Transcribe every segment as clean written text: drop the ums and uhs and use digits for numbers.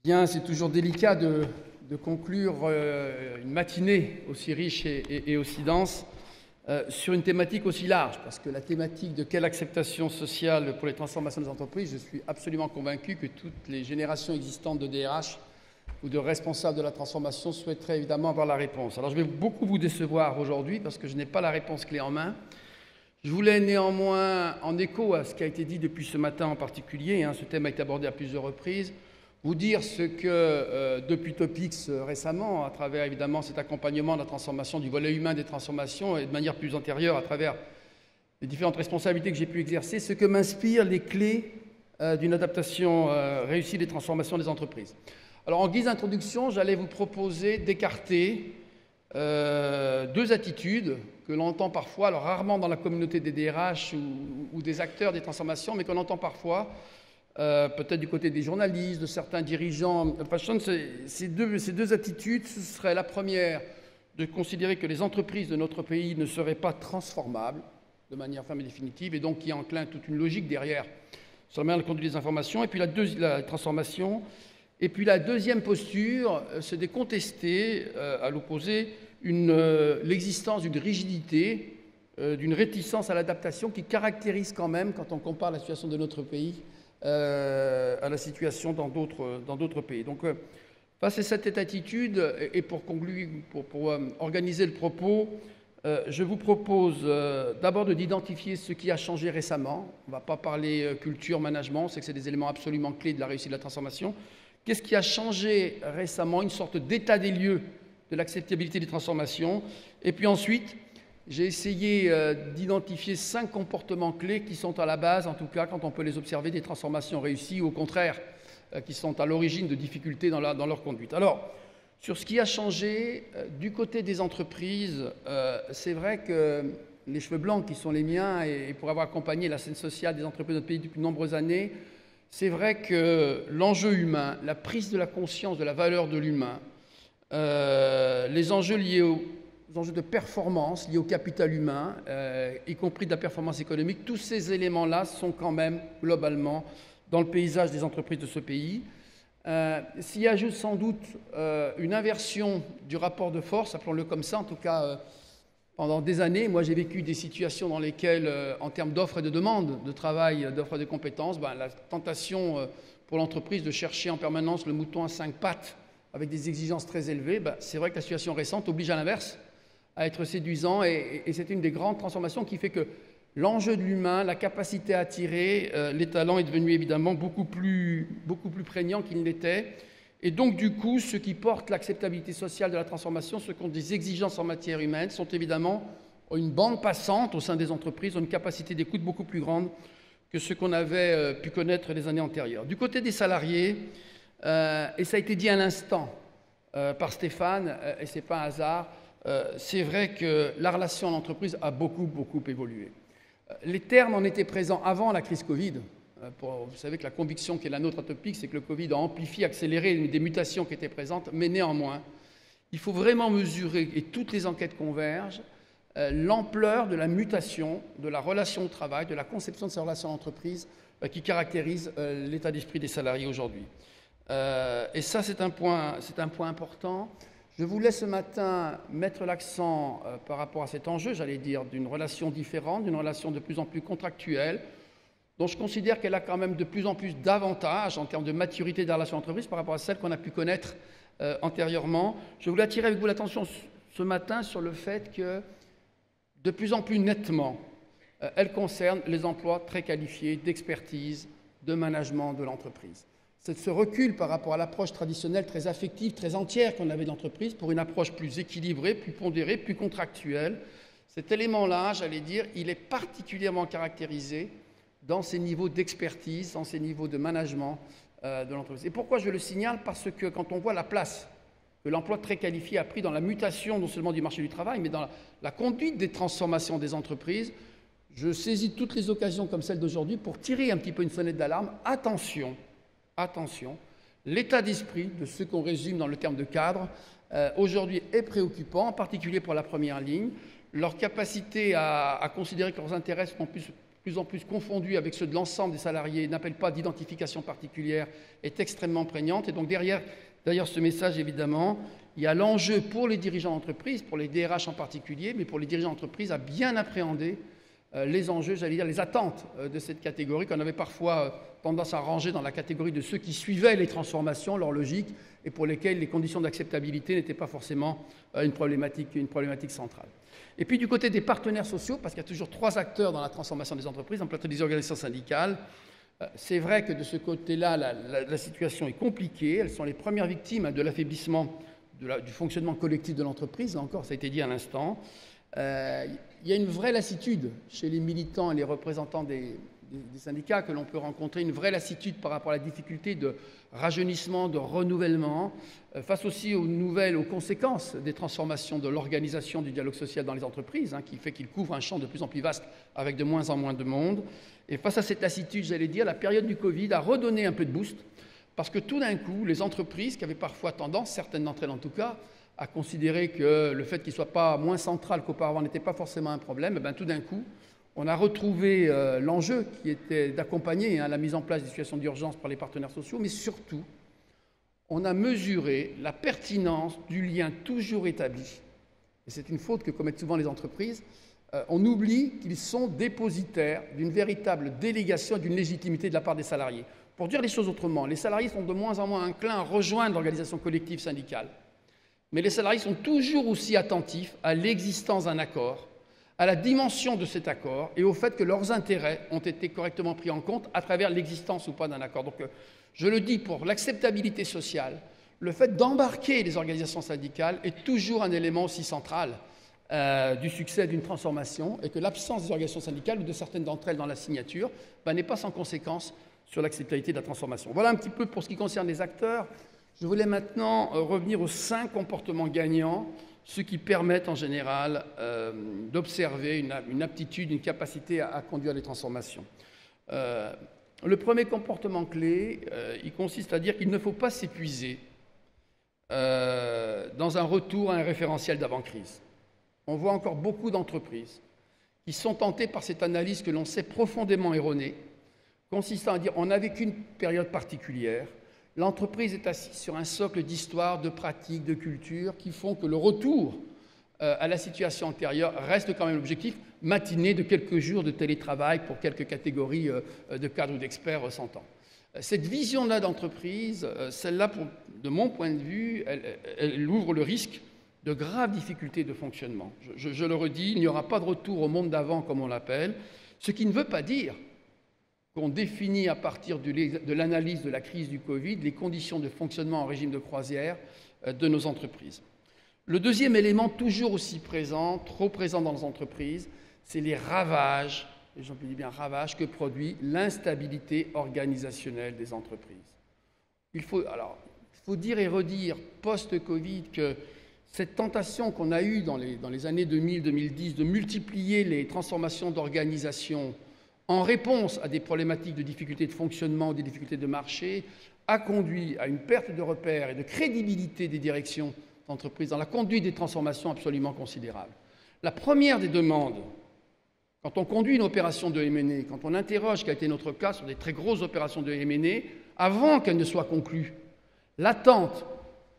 Bien, c'est toujours délicat de conclure une matinée aussi riche et aussi dense sur une thématique aussi large, parce que la thématique de quelle acceptation sociale pour les transformations des entreprises, je suis absolument convaincu que toutes les générations existantes de DRH ou de responsables de la transformation souhaiteraient évidemment avoir la réponse. Alors je vais beaucoup vous décevoir aujourd'hui parce que je n'ai pas la réponse clé en main. Je voulais néanmoins, en écho à ce qui a été dit depuis ce matin en particulier, ce thème a été abordé à plusieurs reprises, vous dire ce que, depuis Topix récemment, à travers évidemment cet accompagnement de la transformation, du volet humain des transformations, et de manière plus antérieure, à travers les différentes responsabilités que j'ai pu exercer, ce que m'inspirent les clés d'une adaptation réussie des transformations des entreprises. Alors, en guise d'introduction, j'allais vous proposer d'écarter deux attitudes que l'on entend parfois, alors rarement dans la communauté des DRH ou des acteurs des transformations, mais qu'on entend parfois, peut-être du côté des journalistes, de certains dirigeants fashion. Ces deux attitudes, ce serait la première, de considérer que les entreprises de notre pays ne seraient pas transformables de manière ferme et définitive, et donc qui enclenche toute une logique derrière sur la manière de conduire les informations, et puis la transformation. Et puis la deuxième posture, c'est de contester, à l'opposé, l'existence d'une rigidité, d'une réticence à l'adaptation qui caractérise quand même, quand on compare la situation de notre pays à la situation dans d'autres pays. Donc, face à cette attitude, et pour organiser le propos, je vous propose d'abord d'identifier ce qui a changé récemment. On ne va pas parler culture, management, c'est que c'est des éléments absolument clés de la réussite de la transformation. Qu'est-ce qui a changé récemment? Une sorte d'état des lieux de l'acceptabilité des transformations. Et puis ensuite, j'ai essayé d'identifier 5 comportements clés qui sont à la base, en tout cas quand on peut les observer, des transformations réussies, ou au contraire, qui sont à l'origine de difficultés dans leur conduite. Alors, sur ce qui a changé, du côté des entreprises, c'est vrai que les cheveux blancs qui sont les miens, et pour avoir accompagné la scène sociale des entreprises de notre pays depuis de nombreuses années, c'est vrai que l'enjeu humain, la prise de la conscience de la valeur de l'humain, les enjeux liés aux enjeux de performance, liés au capital humain, y compris de la performance économique, tous ces éléments-là sont quand même globalement dans le paysage des entreprises de ce pays. S'y ajoute sans doute une inversion du rapport de force, appelons-le comme ça, en tout cas pendant des années. Moi j'ai vécu des situations dans lesquelles, en termes d'offres et de demandes de travail, d'offres et de compétences, la tentation pour l'entreprise de chercher en permanence le mouton à 5 pattes avec des exigences très élevées, c'est vrai que la situation récente oblige à l'inverse, à être séduisant, et c'est une des grandes transformations qui fait que l'enjeu de l'humain, la capacité à attirer les talents est devenu évidemment beaucoup plus prégnant qu'il n'était. Et donc du coup, ce qui porte l'acceptabilité sociale de la transformation, ce qu'ont des exigences en matière humaine, sont évidemment une bande passante au sein des entreprises, ont une capacité d'écoute beaucoup plus grande que ce qu'on avait pu connaître les années antérieures. Du côté des salariés, et ça a été dit à l'instant par Stéphane, et ce n'est pas un hasard, c'est vrai que la relation en entreprise a beaucoup évolué. Les termes en étaient présents avant la crise Covid. Vous savez que la conviction qui est la nôtre à Topix, c'est que le Covid a amplifié, accéléré des mutations qui étaient présentes, mais néanmoins, il faut vraiment mesurer, et toutes les enquêtes convergent, l'ampleur de la mutation, de la relation au travail, de la conception de ces relations en entreprise qui caractérise l'état d'esprit des salariés aujourd'hui. Et ça, c'est un point important. Je voulais ce matin mettre l'accent par rapport à cet enjeu, j'allais dire, d'une relation différente, d'une relation de plus en plus contractuelle, dont je considère qu'elle a quand même de plus en plus d'avantages en termes de maturité des relations d'entreprise par rapport à celles qu'on a pu connaître antérieurement. Je voulais attirer avec vous l'attention ce matin sur le fait que, de plus en plus nettement, elle concerne les emplois très qualifiés d'expertise, de management de l'entreprise. C'est ce recul par rapport à l'approche traditionnelle très affective, très entière qu'on avait de l'entreprise, pour une approche plus équilibrée, plus pondérée, plus contractuelle. Cet élément-là, j'allais dire, il est particulièrement caractérisé dans ces niveaux d'expertise, dans ces niveaux de management de l'entreprise. Et pourquoi je le signale? Parce que quand on voit la place que l'emploi très qualifié a pris dans la mutation non seulement du marché du travail, mais dans la conduite des transformations des entreprises, je saisis toutes les occasions comme celle d'aujourd'hui pour tirer un petit peu une sonnette d'alarme. Attention, l'état d'esprit de ceux qu'on résume dans le terme de cadre, aujourd'hui est préoccupant, en particulier pour la première ligne. Leur capacité à considérer que leurs intérêts sont plus plus en plus confondus avec ceux de l'ensemble des salariés, n'appellent pas d'identification particulière, est extrêmement prégnante. Et donc derrière ce message, évidemment, il y a l'enjeu pour les dirigeants d'entreprise, pour les DRH en particulier, mais pour les dirigeants d'entreprise à bien appréhender les enjeux, j'allais dire les attentes de cette catégorie qu'on avait parfois tendance à ranger dans la catégorie de ceux qui suivaient les transformations, leur logique, et pour lesquels les conditions d'acceptabilité n'étaient pas forcément une problématique centrale. Et puis du côté des partenaires sociaux, parce qu'il y a toujours 3 acteurs dans la transformation des entreprises, en plateau des organisations syndicales, c'est vrai que de ce côté-là, la situation est compliquée. Elles sont les premières victimes de l'affaiblissement du fonctionnement collectif de l'entreprise. Là encore, ça a été dit à l'instant. Il y a une vraie lassitude chez les militants et les représentants des syndicats que l'on peut rencontrer, une vraie lassitude par rapport à la difficulté de rajeunissement, de renouvellement, face aussi aux conséquences des transformations de l'organisation du dialogue social dans les entreprises, qui fait qu'il couvre un champ de plus en plus vaste avec de moins en moins de monde. Et face à cette lassitude, j'allais dire, la période du Covid a redonné un peu de boost, parce que tout d'un coup, les entreprises qui avaient parfois tendance, certaines d'entre elles en tout cas, à considérer que le fait qu'il ne soit pas moins central qu'auparavant n'était pas forcément un problème, tout d'un coup, on a retrouvé l'enjeu qui était d'accompagner la mise en place des situations d'urgence par les partenaires sociaux, mais surtout, on a mesuré la pertinence du lien toujours établi. Et c'est une faute que commettent souvent les entreprises. On oublie qu'ils sont dépositaires d'une véritable délégation, d'une légitimité de la part des salariés. Pour dire les choses autrement, les salariés sont de moins en moins inclins à rejoindre l'organisation collective syndicale. Mais les salariés sont toujours aussi attentifs à l'existence d'un accord, à la dimension de cet accord et au fait que leurs intérêts ont été correctement pris en compte à travers l'existence ou pas d'un accord. Donc, je le dis, pour l'acceptabilité sociale, le fait d'embarquer les organisations syndicales est toujours un élément aussi central du succès d'une transformation, et que l'absence des organisations syndicales ou de certaines d'entre elles dans la signature n'est pas sans conséquence sur l'acceptabilité de la transformation. Voilà un petit peu pour ce qui concerne les acteurs. Je voulais maintenant revenir aux 5 comportements gagnants, ceux qui permettent en général d'observer une aptitude, une capacité à conduire les transformations. Le premier comportement clé, il consiste à dire qu'il ne faut pas s'épuiser dans un retour à un référentiel d'avant-crise. On voit encore beaucoup d'entreprises qui sont tentées par cette analyse que l'on sait profondément erronée, consistant à dire on n'a vécu une période particulière, l'entreprise est assise sur un socle d'histoire, de pratiques, de culture qui font que le retour à la situation antérieure reste quand même l'objectif, matiné de quelques jours de télétravail pour quelques catégories de cadres ou d'experts s'entend. Cette vision-là d'entreprise, celle-là, de mon point de vue, elle ouvre le risque de graves difficultés de fonctionnement. Je le redis, il n'y aura pas de retour au monde d'avant, comme on l'appelle, ce qui ne veut pas dire qu'on définit à partir de l'analyse de la crise du Covid les conditions de fonctionnement en régime de croisière de nos entreprises. Le deuxième élément, toujours aussi présent, trop présent dans les entreprises, c'est les ravages, et j'en dis bien ravages, que produit l'instabilité organisationnelle des entreprises. Il faut dire et redire, post-Covid, que cette tentation qu'on a eue dans les années 2000-2010 de multiplier les transformations d'organisation en réponse à des problématiques de difficultés de fonctionnement ou des difficultés de marché, a conduit à une perte de repères et de crédibilité des directions d'entreprise dans la conduite des transformations absolument considérables. La première des demandes, quand on conduit une opération de M&A, quand on interroge, ce qui a été notre cas sur des très grosses opérations de M&A, avant qu'elles ne soient conclues, l'attente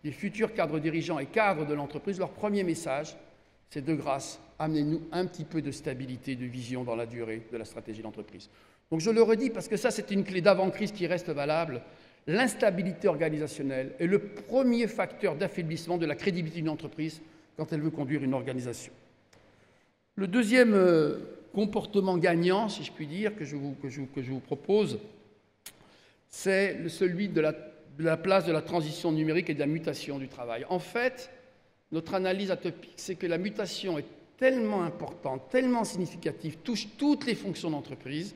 des futurs cadres dirigeants et cadres de l'entreprise, leur premier message, c'est de grâce, amenez-nous un petit peu de stabilité, de vision dans la durée de la stratégie d'entreprise. Donc je le redis parce que ça, c'est une clé d'avant-crise qui reste valable. L'instabilité organisationnelle est le premier facteur d'affaiblissement de la crédibilité d'une entreprise quand elle veut conduire une organisation. Le deuxième comportement gagnant, si je puis dire, que je vous propose, c'est celui de la place de la transition numérique et de la mutation du travail. En fait, notre analyse atopique, c'est que la mutation est tellement importante, tellement significative, touche toutes les fonctions d'entreprise,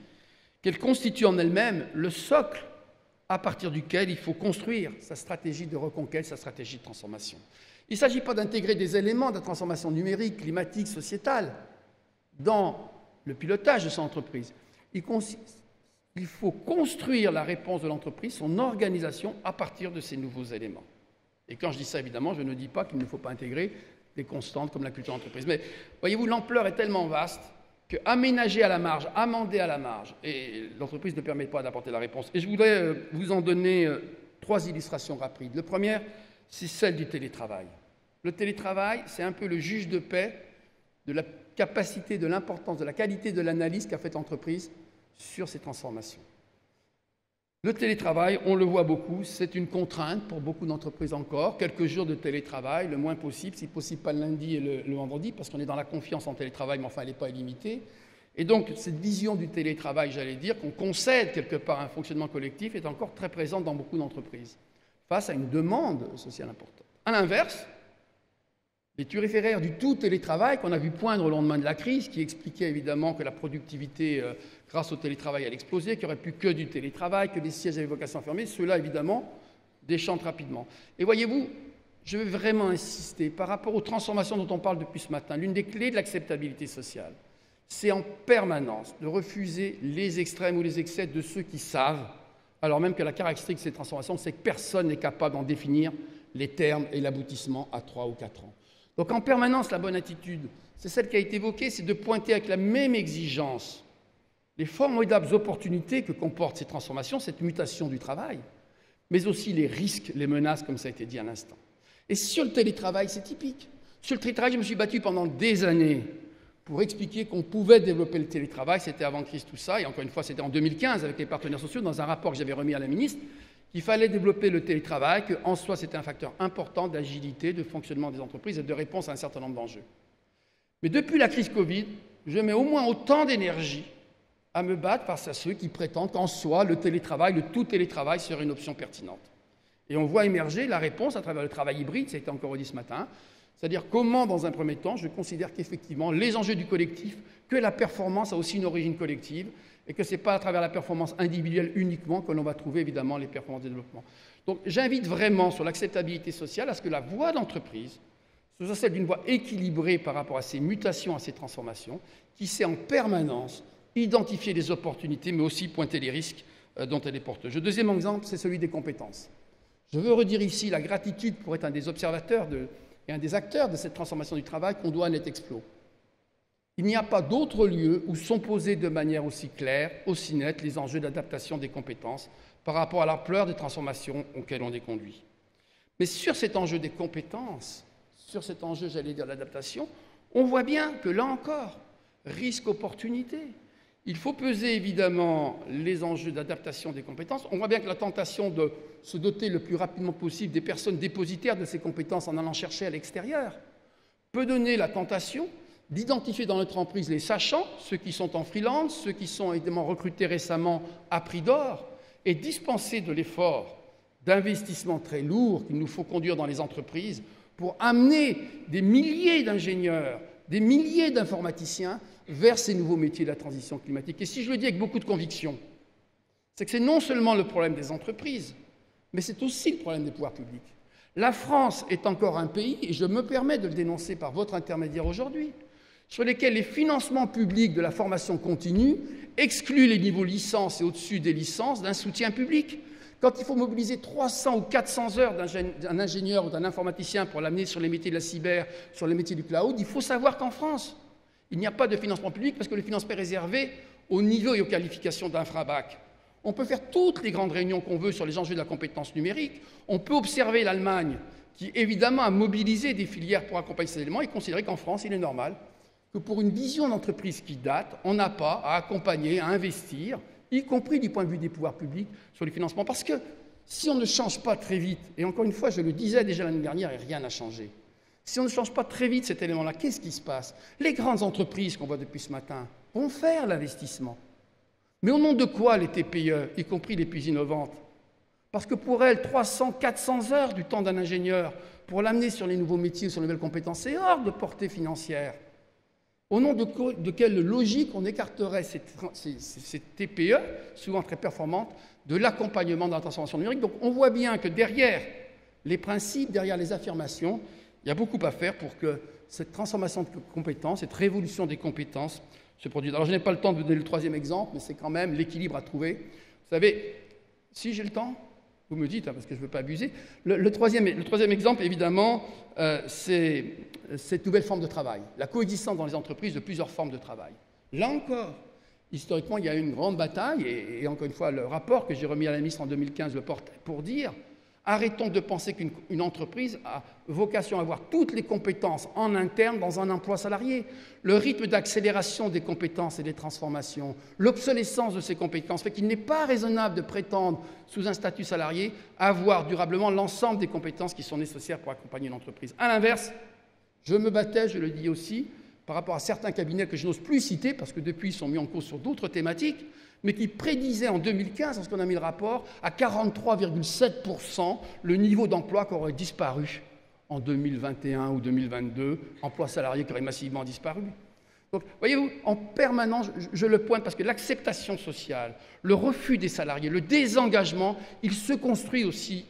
qu'elle constitue en elle-même le socle à partir duquel il faut construire sa stratégie de reconquête, sa stratégie de transformation. Il ne s'agit pas d'intégrer des éléments de la transformation numérique, climatique, sociétale dans le pilotage de son entreprise. Il faut construire la réponse de l'entreprise, son organisation, à partir de ces nouveaux éléments. Et quand je dis ça, évidemment, je ne dis pas qu'il ne faut pas intégrer des constantes comme la culture d'entreprise. Mais voyez-vous, l'ampleur est tellement vaste qu'aménager à la marge, amender à la marge, et l'entreprise ne permet pas d'apporter la réponse. Et je voudrais vous en donner 3 illustrations rapides. La première, c'est celle du télétravail. Le télétravail, c'est un peu le juge de paix de la capacité, de l'importance, de la qualité de l'analyse qu'a faite l'entreprise sur ces transformations. Le télétravail, on le voit beaucoup, c'est une contrainte pour beaucoup d'entreprises encore. Quelques jours de télétravail, le moins possible, si possible pas le lundi et le vendredi, parce qu'on est dans la confiance en télétravail, mais enfin, elle n'est pas illimitée. Et donc, cette vision du télétravail, j'allais dire, qu'on concède quelque part à un fonctionnement collectif, est encore très présente dans beaucoup d'entreprises, face à une demande sociale importante. À l'inverse, les turiféraires du tout télétravail qu'on a vu poindre au lendemain de la crise, qui expliquait évidemment que la productivité, grâce au télétravail, allait exploser, qu'il n'y aurait plus que du télétravail, que les sièges avaient vocation à fermer, ceux-là, évidemment, déchantent rapidement. Et voyez-vous, je veux vraiment insister, par rapport aux transformations dont on parle depuis ce matin, l'une des clés de l'acceptabilité sociale, c'est en permanence de refuser les extrêmes ou les excès de ceux qui savent, alors même que la caractéristique de ces transformations, c'est que personne n'est capable d'en définir les termes et l'aboutissement à 3 ou 4 ans. Donc en permanence, la bonne attitude, c'est celle qui a été évoquée, c'est de pointer avec la même exigence les formidables opportunités que comportent ces transformations, cette mutation du travail, mais aussi les risques, les menaces, comme ça a été dit à l'instant. Et sur le télétravail, c'est typique. Sur le télétravail, je me suis battu pendant des années pour expliquer qu'on pouvait développer le télétravail. C'était avant crise tout ça, et encore une fois, c'était en 2015 avec les partenaires sociaux, dans un rapport que j'avais remis à la ministre, qu'il fallait développer le télétravail, qu'en soi, c'était un facteur important d'agilité, de fonctionnement des entreprises et de réponse à un certain nombre d'enjeux. Mais depuis la crise Covid, je mets au moins autant d'énergie à me battre face à ceux qui prétendent qu'en soi, le télétravail, le tout télétravail serait une option pertinente. Et on voit émerger la réponse à travers le travail hybride, ça a été encore dit ce matin, c'est-à-dire comment, dans un premier temps, je considère qu'effectivement, les enjeux du collectif, que la performance a aussi une origine collective, et que ce n'est pas à travers la performance individuelle uniquement que l'on va trouver évidemment les performances de développement. Donc j'invite vraiment sur l'acceptabilité sociale à ce que la voie d'entreprise soit celle d'une voie équilibrée par rapport à ces mutations, à ces transformations, qui sait en permanence identifier les opportunités, mais aussi pointer les risques dont elle est porteuse. Le deuxième exemple, c'est celui des compétences. Je veux redire ici la gratitude pour être un des observateurs et un des acteurs de cette transformation du travail qu'on doit à NetExplo. Il n'y a pas d'autre lieu où sont posés de manière aussi claire, aussi nette, les enjeux d'adaptation des compétences par rapport à l'ampleur des transformations auxquelles on est conduit. Mais sur cet enjeu des compétences, sur cet enjeu, j'allais dire, l'adaptation, on voit bien que là encore, risque-opportunité. Il faut peser évidemment les enjeux d'adaptation des compétences. On voit bien que la tentation de se doter le plus rapidement possible des personnes dépositaires de ces compétences en allant chercher à l'extérieur peut donner la tentation d'identifier dans notre entreprise les sachants, ceux qui sont en freelance, ceux qui sont évidemment recrutés récemment à prix d'or, et dispenser de l'effort d'investissement très lourd qu'il nous faut conduire dans les entreprises pour amener des milliers d'ingénieurs, des milliers d'informaticiens vers ces nouveaux métiers de la transition climatique. Et si je le dis avec beaucoup de conviction, c'est que c'est non seulement le problème des entreprises, mais c'est aussi le problème des pouvoirs publics. La France est encore un pays, et je me permets de le dénoncer par votre intermédiaire aujourd'hui, sur lesquels les financements publics de la formation continue excluent les niveaux licences et au-dessus des licences d'un soutien public. Quand il faut mobiliser 300 ou 400 heures d'un ingénieur ou d'un informaticien pour l'amener sur les métiers de la cyber, sur les métiers du cloud, il faut savoir qu'en France, il n'y a pas de financement public parce que le financement est réservé au niveau et aux qualifications d'infrabac. On peut faire toutes les grandes réunions qu'on veut sur les enjeux de la compétence numérique. On peut observer l'Allemagne qui, évidemment, a mobilisé des filières pour accompagner ces éléments et considérer qu'en France, il est normal que pour une vision d'entreprise qui date, on n'a pas à accompagner, à investir, y compris du point de vue des pouvoirs publics, sur les financements. Parce que si on ne change pas très vite, et encore une fois, je le disais déjà l'année dernière et rien n'a changé, si on ne change pas très vite cet élément-là, qu'est-ce qui se passe? Les grandes entreprises qu'on voit depuis ce matin vont faire l'investissement. Mais au nom de quoi les TPE, y compris les plus innovantes? Parce que pour elles, 300, 400 heures du temps d'un ingénieur pour l'amener sur les nouveaux métiers, sur les nouvelles compétences, c'est hors de portée financière. Au nom de quelle logique on écarterait ces TPE, souvent très performantes, de l'accompagnement dans la transformation numérique? Donc on voit bien que derrière les principes, derrière les affirmations, il y a beaucoup à faire pour que cette transformation de compétences, cette révolution des compétences se produise. Alors je n'ai pas le temps de vous donner le troisième exemple, mais c'est quand même l'équilibre à trouver. Vous savez, si j'ai le temps, vous me dites, parce que je ne veux pas abuser. Le troisième exemple, évidemment, c'est cette nouvelle forme de travail, la coexistence dans les entreprises de plusieurs formes de travail. Là encore, historiquement, il y a eu une grande bataille, et encore une fois, le rapport que j'ai remis à la ministre en 2015 le porte pour dire arrêtons de penser qu'une entreprise a vocation à avoir toutes les compétences en interne dans un emploi salarié. Le rythme d'accélération des compétences et des transformations, l'obsolescence de ces compétences fait qu'il n'est pas raisonnable de prétendre, sous un statut salarié, avoir durablement l'ensemble des compétences qui sont nécessaires pour accompagner une entreprise. À l'inverse, je me battais, je le dis aussi, par rapport à certains cabinets que je n'ose plus citer, parce que depuis ils sont mis en cause sur d'autres thématiques, mais qui prédisaient en 2015, lorsqu'on a mis le rapport, à 43,7% le niveau d'emploi qui aurait disparu en 2021 ou 2022, emploi salarié qui aurait massivement disparu. Donc, voyez-vous, en permanence, je le pointe parce que l'acceptation sociale, le refus des salariés, le désengagement, il se construit aussi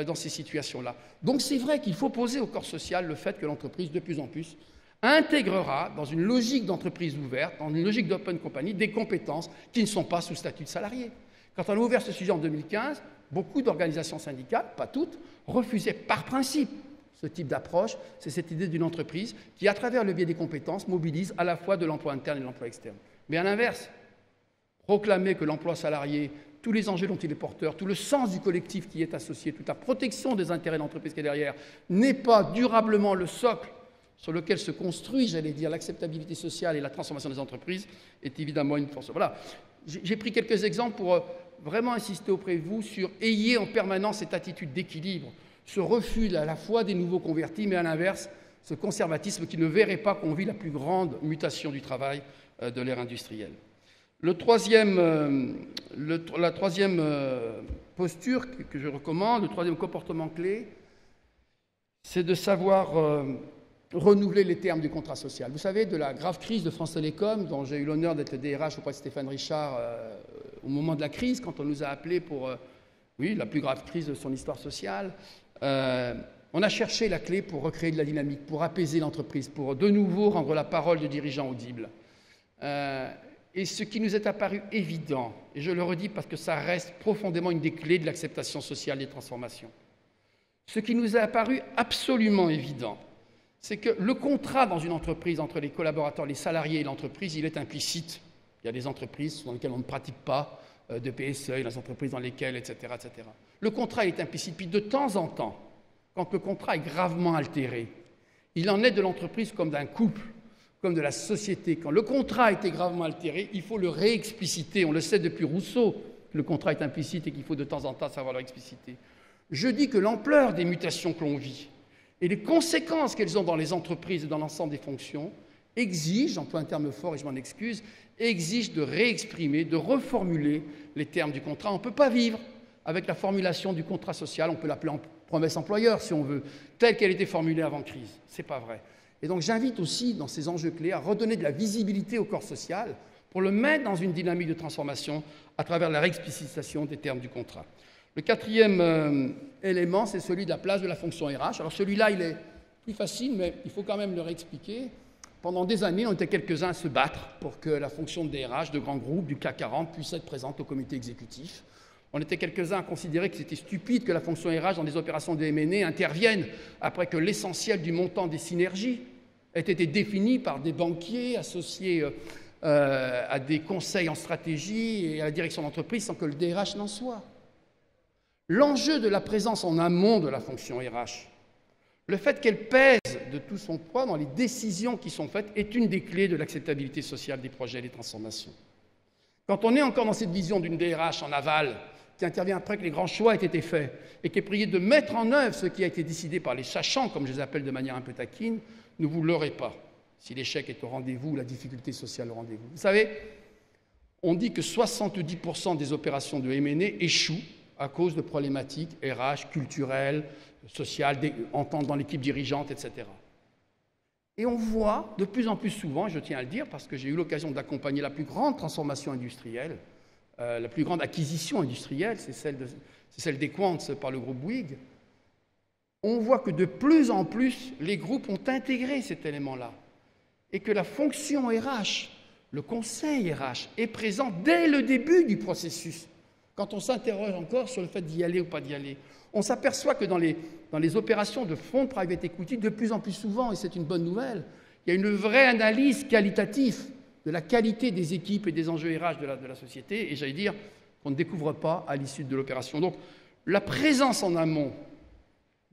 dans ces situations-là. Donc c'est vrai qu'il faut poser au corps social le fait que l'entreprise, de plus en plus, intégrera dans une logique d'entreprise ouverte, dans une logique d'open company, des compétences qui ne sont pas sous statut de salarié. Quand on a ouvert ce sujet en 2015, beaucoup d'organisations syndicales, pas toutes, refusaient par principe ce type d'approche. C'est cette idée d'une entreprise qui, à travers le biais des compétences, mobilise à la fois de l'emploi interne et de l'emploi externe. Mais à l'inverse, proclamer que l'emploi salarié, tous les enjeux dont il est porteur, tout le sens du collectif qui est associé, toute la protection des intérêts de l'entreprise qui est derrière, n'est pas durablement le socle sur lequel se construit, j'allais dire, l'acceptabilité sociale et la transformation des entreprises, est évidemment une force. Voilà. J'ai pris quelques exemples pour vraiment insister auprès de vous sur ayez en permanence cette attitude d'équilibre, ce refus à la fois des nouveaux convertis, mais à l'inverse, ce conservatisme qui ne verrait pas qu'on vit la plus grande mutation du travail de l'ère industrielle. La troisième posture que je recommande, le troisième comportement clé, c'est de savoir renouveler les termes du contrat social. Vous savez, de la grave crise de France Télécom, dont j'ai eu l'honneur d'être le DRH auprès de Stéphane Richard au moment de la crise, quand on nous a appelés pour, la plus grave crise de son histoire sociale, on a cherché la clé pour recréer de la dynamique, pour apaiser l'entreprise, pour de nouveau rendre la parole du dirigeant audible. Et ce qui nous est apparu évident, et je le redis parce que ça reste profondément une des clés de l'acceptation sociale des transformations, ce qui nous est apparu absolument évident, c'est que le contrat dans une entreprise entre les collaborateurs, les salariés et l'entreprise, il est implicite. Il y a des entreprises dans lesquelles on ne pratique pas de PSE, il y a des entreprises dans lesquelles, etc., etc. Le contrat est implicite, puis de temps en temps, quand le contrat est gravement altéré, il en est de l'entreprise comme d'un couple, comme de la société. Quand le contrat a été gravement altéré, il faut le réexpliciter. On le sait depuis Rousseau que le contrat est implicite et qu'il faut de temps en temps savoir le réexpliciter. Je dis que l'ampleur des mutations que l'on vit et les conséquences qu'elles ont dans les entreprises et dans l'ensemble des fonctions exigent, j'emploie un terme fort et je m'en excuse, exigent de réexprimer, de reformuler les termes du contrat. On ne peut pas vivre avec la formulation du contrat social, on peut l'appeler en promesse employeur si on veut, telle qu'elle était formulée avant crise. Ce n'est pas vrai. Et donc j'invite aussi, dans ces enjeux clés, à redonner de la visibilité au corps social pour le mettre dans une dynamique de transformation à travers la réexplicitation des termes du contrat. Le quatrième élément, c'est celui de la place de la fonction RH. Alors celui-là, il est plus facile, mais il faut quand même le réexpliquer. Pendant des années, on était quelques-uns à se battre pour que la fonction de DRH de grands groupes du CAC 40 puisse être présente au comité exécutif. On était quelques-uns à considérer que c'était stupide que la fonction RH dans des opérations de M&A intervienne après que l'essentiel du montant des synergies ait été défini par des banquiers associés à des conseils en stratégie et à la direction d'entreprise sans que le DRH n'en soit. L'enjeu de la présence en amont de la fonction RH, le fait qu'elle pèse de tout son poids dans les décisions qui sont faites, est une des clés de l'acceptabilité sociale des projets et des transformations. Quand on est encore dans cette vision d'une DRH en aval, qui intervient après que les grands choix aient été faits, et qui est prié de mettre en œuvre ce qui a été décidé par les sachants, comme je les appelle de manière un peu taquine, ne vous leurrez pas si l'échec est au rendez-vous ou la difficulté sociale au rendez-vous. Vous savez, on dit que 70% des opérations de M&A échouent à cause de problématiques RH, culturelles, sociales, ententes dans l'équipe dirigeante, etc. Et on voit de plus en plus souvent, je tiens à le dire parce que j'ai eu l'occasion d'accompagner la plus grande transformation industrielle, la plus grande acquisition industrielle, c'est celle des Quants par le groupe Bouygues, on voit que de plus en plus, les groupes ont intégré cet élément-là et que la fonction RH, le conseil RH, est présent dès le début du processus. Quand on s'interroge encore sur le fait d'y aller ou pas d'y aller, on s'aperçoit que dans les opérations de fonds de private equity, de plus en plus souvent, et c'est une bonne nouvelle, il y a une vraie analyse qualitative de la qualité des équipes et des enjeux RH de la société, et j'allais dire qu'on ne découvre pas à l'issue de l'opération. Donc, la présence en amont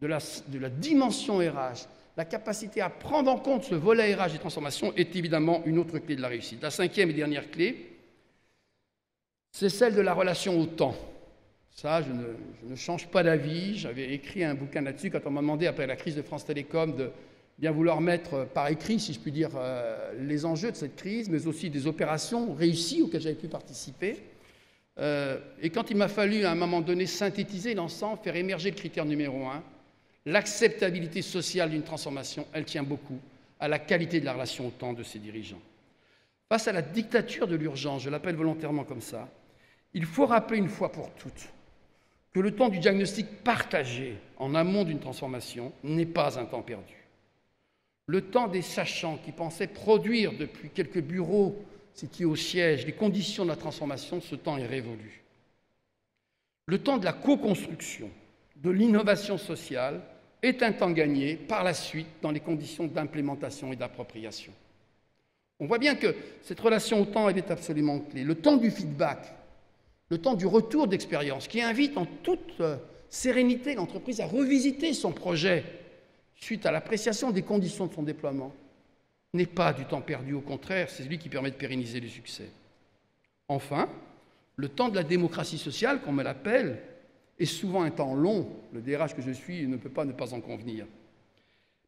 de la dimension RH, la capacité à prendre en compte ce volet RH des transformations est évidemment une autre clé de la réussite. La cinquième et dernière clé, c'est celle de la relation au temps. Ça, je ne change pas d'avis. J'avais écrit un bouquin là-dessus quand on m'a demandé, après la crise de France Télécom, de bien vouloir mettre par écrit, si je puis dire, les enjeux de cette crise, mais aussi des opérations réussies auxquelles j'avais pu participer. Et quand il m'a fallu, à un moment donné, synthétiser l'ensemble, faire émerger le critère numéro 1, l'acceptabilité sociale d'une transformation, elle tient beaucoup à la qualité de la relation au temps de ses dirigeants. Face à la dictature de l'urgence, je l'appelle volontairement comme ça, il faut rappeler une fois pour toutes que le temps du diagnostic partagé en amont d'une transformation n'est pas un temps perdu. Le temps des sachants qui pensaient produire depuis quelques bureaux situés au siège les conditions de la transformation, ce temps est révolu. Le temps de la co-construction, de l'innovation sociale, est un temps gagné par la suite dans les conditions d'implémentation et d'appropriation. On voit bien que cette relation au temps, elle est absolument clé. Le temps du feedback, le temps du retour d'expérience, qui invite en toute sérénité l'entreprise à revisiter son projet suite à l'appréciation des conditions de son déploiement, n'est pas du temps perdu, au contraire, c'est celui qui permet de pérenniser le succès. Enfin, le temps de la démocratie sociale, comme on l'appelle, est souvent un temps long. Le DRH que je suis ne peut pas ne pas en convenir.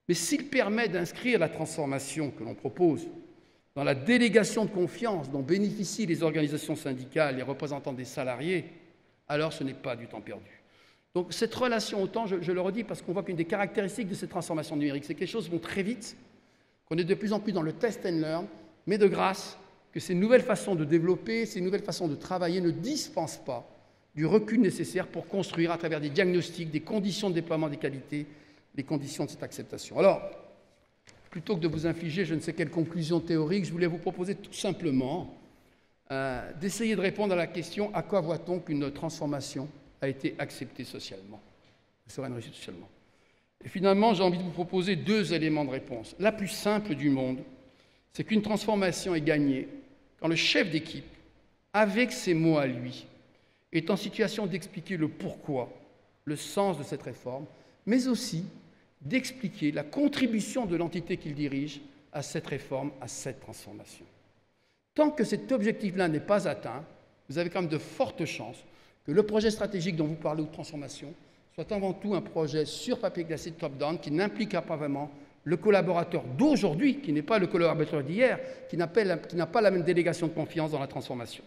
Mais s'il permet d'inscrire la transformation que l'on propose dans la délégation de confiance dont bénéficient les organisations syndicales, les représentants des salariés, alors ce n'est pas du temps perdu. Donc cette relation au temps, je le redis parce qu'on voit qu'une des caractéristiques de cette transformation numérique, c'est que les choses vont très vite, qu'on est de plus en plus dans le test and learn, mais de grâce que ces nouvelles façons de développer, ces nouvelles façons de travailler ne dispensent pas du recul nécessaire pour construire à travers des diagnostics, des conditions de déploiement des qualités, les conditions de cette acceptation. Alors, plutôt que de vous infliger je ne sais quelle conclusion théorique, je voulais vous proposer tout simplement d'essayer de répondre à la question « À quoi voit-on qu'une transformation a été acceptée socialement, sera une réussite socialement ?» Et finalement, j'ai envie de vous proposer 2 éléments de réponse. La plus simple du monde, c'est qu'une transformation est gagnée quand le chef d'équipe, avec ses mots à lui, est en situation d'expliquer le pourquoi, le sens de cette réforme, mais aussi d'expliquer la contribution de l'entité qu'il dirige à cette réforme, à cette transformation. Tant que cet objectif-là n'est pas atteint, vous avez quand même de fortes chances que le projet stratégique dont vous parlez ou de transformation soit avant tout un projet sur papier glacé de top-down qui n'impliquera pas vraiment le collaborateur d'aujourd'hui, qui n'est pas le collaborateur d'hier, qui n'a pas la même délégation de confiance dans la transformation.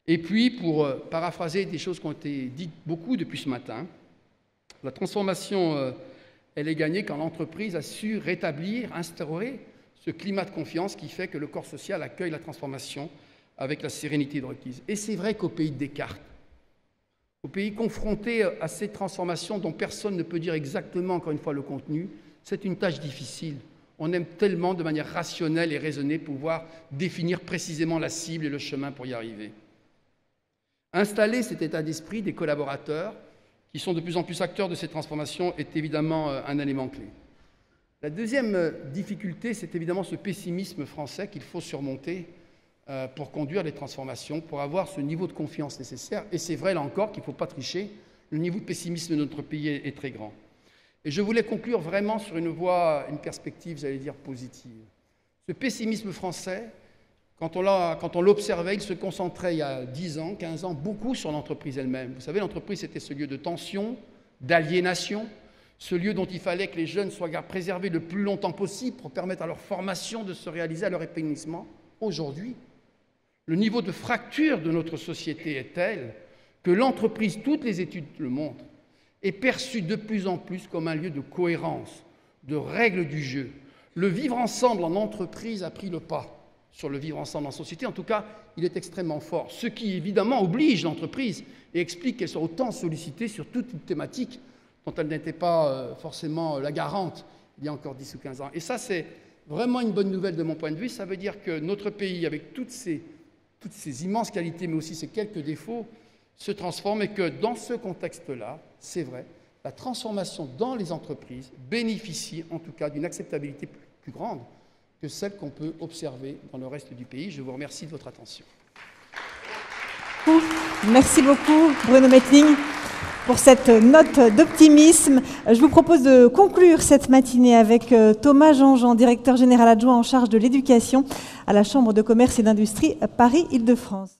Et puis, pour paraphraser des choses qui ont été dites beaucoup depuis ce matin, la transformation, elle est gagnée quand l'entreprise a su rétablir, instaurer ce climat de confiance qui fait que le corps social accueille la transformation avec la sérénité requise. Et c'est vrai qu'au pays de Descartes, au pays confronté à ces transformations dont personne ne peut dire exactement, encore une fois, le contenu, c'est une tâche difficile. On aime tellement, de manière rationnelle et raisonnée, pouvoir définir précisément la cible et le chemin pour y arriver. Installer cet état d'esprit des collaborateurs, qui sont de plus en plus acteurs de ces transformations, est évidemment un élément clé. La deuxième difficulté, c'est évidemment ce pessimisme français qu'il faut surmonter pour conduire les transformations, pour avoir ce niveau de confiance nécessaire. Et c'est vrai, là encore, qu'il ne faut pas tricher. Le niveau de pessimisme de notre pays est très grand. Et je voulais conclure vraiment sur une perspective, j'allais dire, positive. Ce pessimisme français, quand on l'observait, il se concentrait il y a 10 ans, 15 ans, beaucoup sur l'entreprise elle-même. Vous savez, l'entreprise, c'était ce lieu de tension, d'aliénation, ce lieu dont il fallait que les jeunes soient préservés le plus longtemps possible pour permettre à leur formation de se réaliser, à leur épanouissement. Aujourd'hui, le niveau de fracture de notre société est tel que l'entreprise, toutes les études le montrent, est perçue de plus en plus comme un lieu de cohérence, de règles du jeu. Le vivre ensemble en entreprise a pris le pas sur le vivre ensemble en société. En tout cas, il est extrêmement fort, ce qui évidemment oblige l'entreprise et explique qu'elle soit autant sollicitée sur toute une thématique dont elle n'était pas forcément la garante il y a encore 10 ou 15 ans. Et ça, c'est vraiment une bonne nouvelle de mon point de vue. Ça veut dire que notre pays, avec toutes ces immenses qualités, mais aussi ces quelques défauts, se transforme et que dans ce contexte-là, c'est vrai, la transformation dans les entreprises bénéficie en tout cas d'une acceptabilité plus grande que celles qu'on peut observer dans le reste du pays. Je vous remercie de votre attention. Merci beaucoup, Bruno Mettling, pour cette note d'optimisme. Je vous propose de conclure cette matinée avec Thomas Jean-Jean, directeur général adjoint en charge de l'éducation à la Chambre de commerce et d'industrie Paris-Île-de-France.